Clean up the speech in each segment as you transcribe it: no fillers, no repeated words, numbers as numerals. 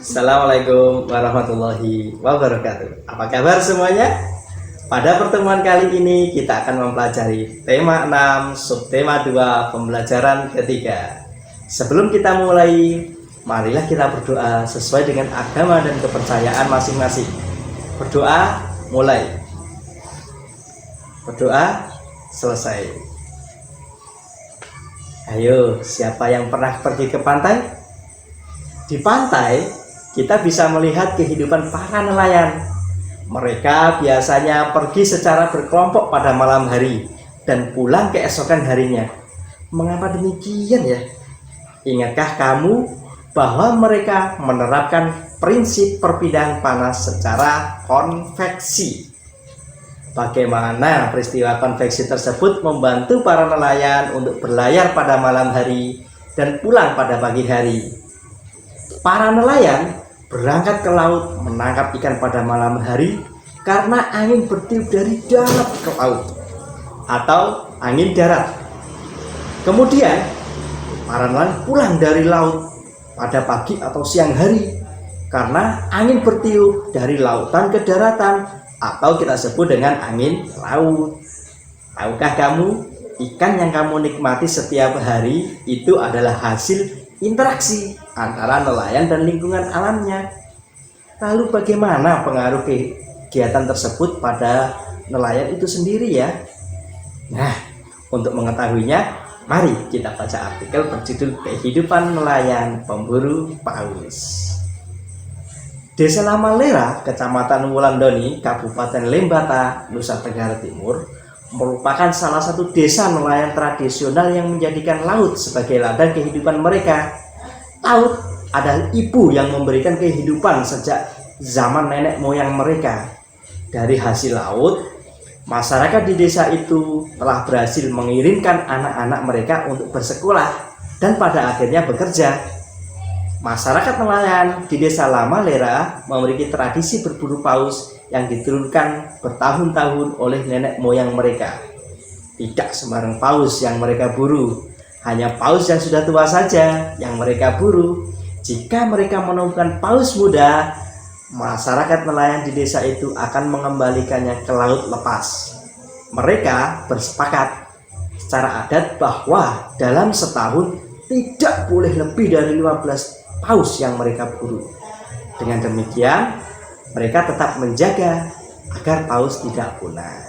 Assalamualaikum warahmatullahi wabarakatuh. Apa kabar semuanya? Pada pertemuan kali ini kita akan mempelajari tema 6, subtema 2, pembelajaran ketiga. Sebelum kita mulai, marilah kita berdoa sesuai dengan agama dan kepercayaan masing-masing. Berdoa mulai. Berdoa selesai. Ayo, siapa yang pernah pergi ke pantai? Di pantai kita bisa melihat kehidupan para nelayan. Mereka biasanya pergi secara berkelompok pada malam hari dan pulang keesokan harinya. Mengapa demikian ya? Ingatkah kamu bahwa mereka menerapkan prinsip perpindahan panas secara konveksi? Bagaimana peristiwa konveksi tersebut membantu para nelayan untuk berlayar pada malam hari dan pulang pada pagi hari? Para nelayan berangkat ke laut menangkap ikan pada malam hari karena angin bertiup dari darat ke laut atau angin darat. Kemudian para nelayan pulang dari laut pada pagi atau siang hari karena angin bertiup dari lautan ke daratan atau kita sebut dengan angin laut. Tahukah kamu, ikan yang kamu nikmati setiap hari itu adalah hasil interaksi antara nelayan dan lingkungan alamnya. Lalu bagaimana pengaruh kegiatan tersebut pada nelayan itu sendiri ya? Nah, untuk mengetahuinya, mari kita baca artikel berjudul Kehidupan Nelayan Pemburu Paus. Desa Lamalera, Kecamatan Wulandoni, Kabupaten Lembata, Nusa Tenggara Timur, merupakan salah satu desa nelayan tradisional yang menjadikan laut sebagai ladang kehidupan mereka. Laut adalah ibu yang memberikan kehidupan sejak zaman nenek moyang mereka. Dari hasil laut, masyarakat di desa itu telah berhasil mengirimkan anak-anak mereka untuk bersekolah dan pada akhirnya bekerja. Masyarakat nelayan di desa Lamalera memiliki tradisi berburu paus yang diturunkan bertahun-tahun oleh nenek moyang mereka. Tidak sembarang paus yang mereka buru, hanya paus yang sudah tua saja yang mereka buru. Jika mereka menemukan paus muda, masyarakat nelayan di desa itu akan mengembalikannya ke laut lepas. Mereka bersepakat secara adat bahwa dalam setahun tidak boleh lebih dari 15 paus yang mereka buru. Dengan demikian, mereka tetap menjaga agar paus tidak punah.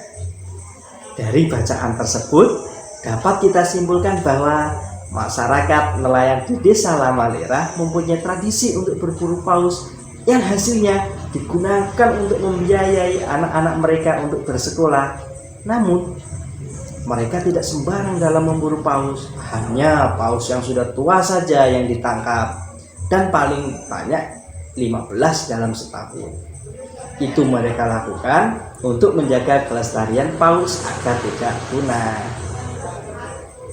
Dari bacaan tersebut dapat kita simpulkan bahwa masyarakat nelayan di desa Lamalera mempunyai tradisi untuk berburu paus yang hasilnya digunakan untuk membiayai anak-anak mereka untuk bersekolah. Namun mereka tidak sembarang dalam memburu paus, hanya paus yang sudah tua saja yang ditangkap dan paling banyak 15 dalam setahun. Itu mereka lakukan untuk menjaga kelestarian paus agar tidak punah.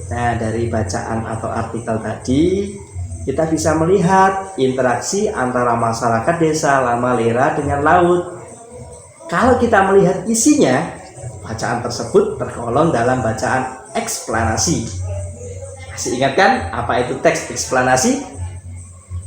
Nah, dari bacaan atau artikel tadi kita bisa melihat interaksi antara masyarakat desa Lamalera dengan laut. Kalau kita melihat isinya, bacaan tersebut tergolong dalam bacaan eksplanasi. Masih ingat kan apa itu teks eksplanasi?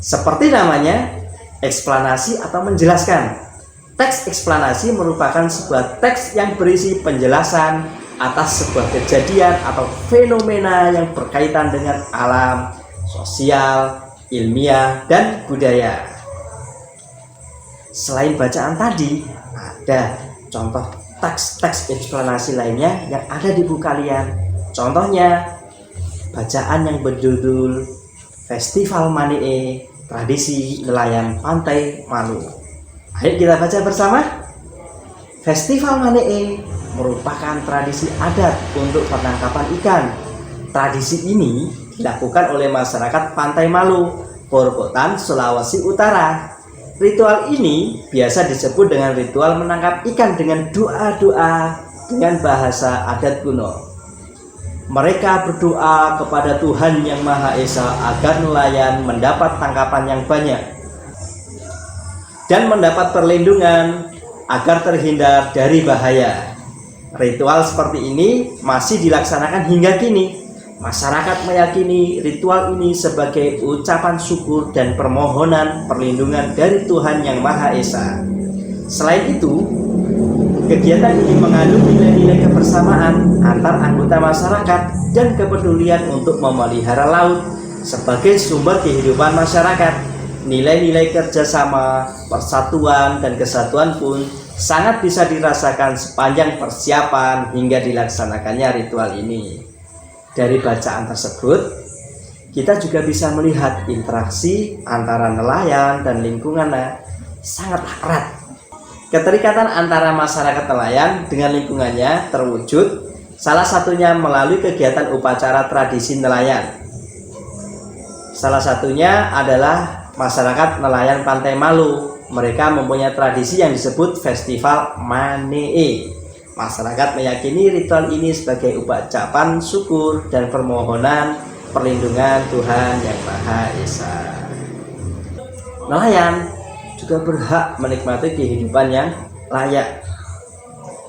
Seperti namanya, eksplanasi atau menjelaskan. Teks eksplanasi merupakan sebuah teks yang berisi penjelasan atas sebuah kejadian atau fenomena yang berkaitan dengan alam, sosial, ilmiah, dan budaya. Selain bacaan tadi, ada contoh teks-teks eksplanasi lainnya yang ada di buku kalian. Contohnya, bacaan yang berjudul Festival Manee, Tradisi Nelayan Pantai Malu. Ayo kita baca bersama. Festival Manee merupakan tradisi adat untuk penangkapan ikan. Tradisi ini dilakukan oleh masyarakat Pantai Malu, Purwokerto, Sulawesi Utara. Ritual ini biasa disebut dengan ritual menangkap ikan dengan doa-doa dengan bahasa adat kuno. Mereka berdoa kepada Tuhan Yang Maha Esa agar nelayan mendapat tangkapan yang banyak dan mendapat perlindungan agar terhindar dari bahaya. Ritual seperti ini masih dilaksanakan hingga kini Masyarakat meyakini ritual ini sebagai ucapan syukur dan permohonan perlindungan dari Tuhan Yang Maha Esa. Selain itu, kegiatan ini mengandung nilai-nilai kebersamaan antar anggota masyarakat dan kepedulian untuk memelihara laut sebagai sumber kehidupan masyarakat. Nilai-nilai kerjasama, persatuan, dan kesatuan pun sangat bisa dirasakan sepanjang persiapan hingga dilaksanakannya ritual ini. Dari bacaan tersebut, kita juga bisa melihat interaksi antara nelayan dan lingkungannya sangat erat. Keterikatan antara masyarakat nelayan dengan lingkungannya terwujud salah satunya melalui kegiatan upacara tradisi nelayan. Salah satunya adalah masyarakat nelayan Pantai Malu. Mereka mempunyai tradisi yang disebut Festival Manee. Masyarakat meyakini ritual ini sebagai ucapan syukur dan permohonan perlindungan Tuhan Yang Maha Esa. Nelayan juga berhak menikmati kehidupan yang layak.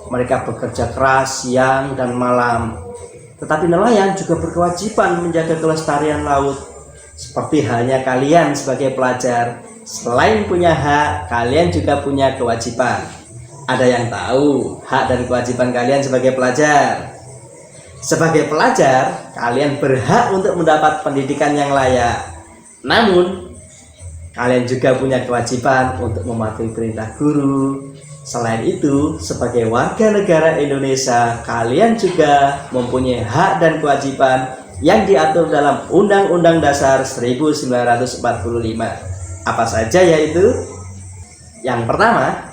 Mereka bekerja keras siang dan malam. Tetapi nelayan juga berkewajiban menjaga kelestarian laut. Seperti halnya kalian sebagai pelajar, selain punya hak, kalian juga punya kewajiban. Ada yang tahu hak dan kewajiban kalian sebagai pelajar? Sebagai pelajar, kalian berhak untuk mendapat pendidikan yang layak. Namun, kalian juga punya kewajiban untuk mematuhi perintah guru. Selain itu, sebagai warga negara Indonesia, kalian juga mempunyai hak dan kewajiban yang diatur dalam Undang-Undang Dasar 1945. Apa saja yaitu? Yang pertama,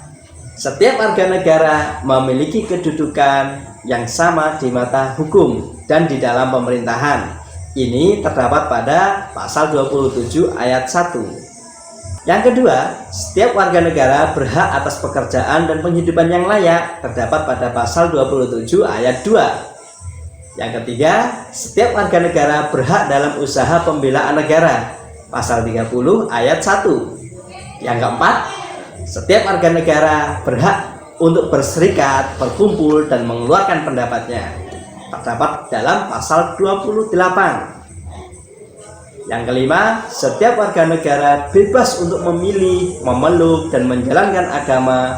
setiap warga negara memiliki kedudukan yang sama di mata hukum dan di dalam pemerintahan. Ini terdapat pada pasal 27 ayat 1. Yang kedua, setiap warga negara berhak atas pekerjaan dan penghidupan yang layak, terdapat pada pasal 27 ayat 2. Yang ketiga, setiap warga negara berhak dalam usaha pembelaan negara, pasal 30 ayat 1. Yang keempat, setiap warga negara berhak untuk berserikat, berkumpul, dan mengeluarkan pendapatnya, terdapat dalam pasal 28. Yang kelima, setiap warga negara bebas untuk memilih, memeluk, dan menjalankan agama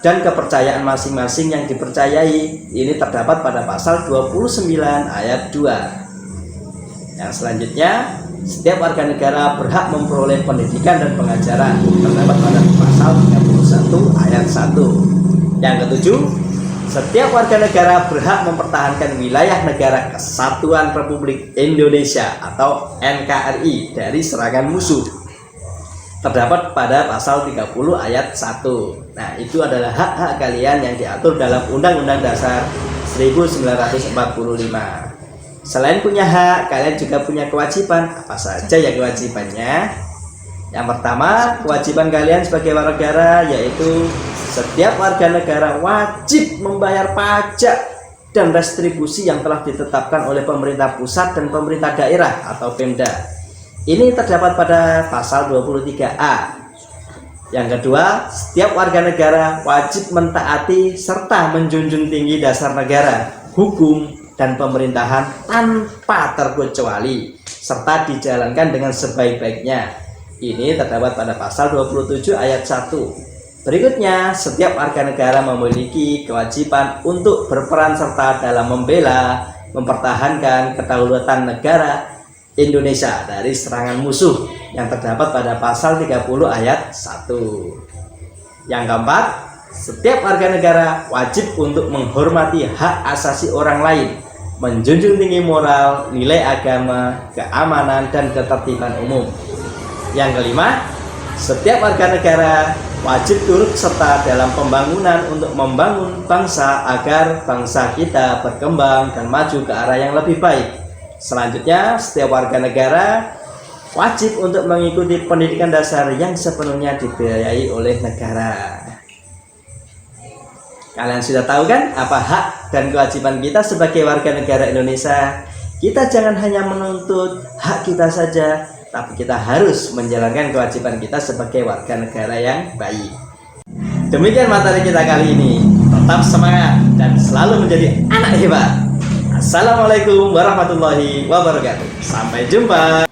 dan kepercayaan masing-masing yang dipercayai. Ini terdapat pada pasal 29 ayat 2. Yang selanjutnya, setiap warga negara berhak memperoleh pendidikan dan pengajaran, terdapat pada pasal 31 ayat 1. Yang ketujuh, setiap warga negara berhak mempertahankan wilayah negara Kesatuan Republik Indonesia atau NKRI dari serangan musuh, terdapat pada pasal 30 ayat 1. Nah, itu adalah hak-hak kalian yang diatur dalam Undang-Undang Dasar 1945. Selain punya hak, kalian juga punya kewajiban. Apa saja ya kewajibannya? Yang pertama, kewajiban kalian sebagai warga negara yaitu setiap warga negara wajib membayar pajak dan retribusi yang telah ditetapkan oleh pemerintah pusat dan pemerintah daerah atau Pemda. Ini terdapat pada pasal 23A. Yang kedua, setiap warga negara wajib mentaati serta menjunjung tinggi dasar negara, hukum, dan pemerintahan tanpa terkecuali serta dijalankan dengan sebaik-baiknya. Ini terdapat pada pasal 27 ayat 1. Berikutnya, setiap warga negara memiliki kewajiban untuk berperan serta dalam membela, mempertahankan kedaulatan negara Indonesia dari serangan musuh yang terdapat pada pasal 30 ayat 1. Yang keempat, setiap warga negara wajib untuk menghormati hak asasi orang lain, menjunjung tinggi moral, nilai agama, keamanan, dan ketertiban umum. Yang kelima, setiap warga negara wajib turut serta dalam pembangunan untuk membangun bangsa agar bangsa kita berkembang dan maju ke arah yang lebih baik. Selanjutnya, setiap warga negara wajib untuk mengikuti pendidikan dasar yang sepenuhnya dibiayai oleh negara. Kalian sudah tahu kan apa hak dan kewajiban kita sebagai warga negara Indonesia? Kita jangan hanya menuntut hak kita saja, tapi kita harus menjalankan kewajiban kita sebagai warga negara yang baik. Demikian materi kita kali ini. Tetap semangat dan selalu menjadi anak hebat. Assalamualaikum warahmatullahi wabarakatuh. Sampai jumpa.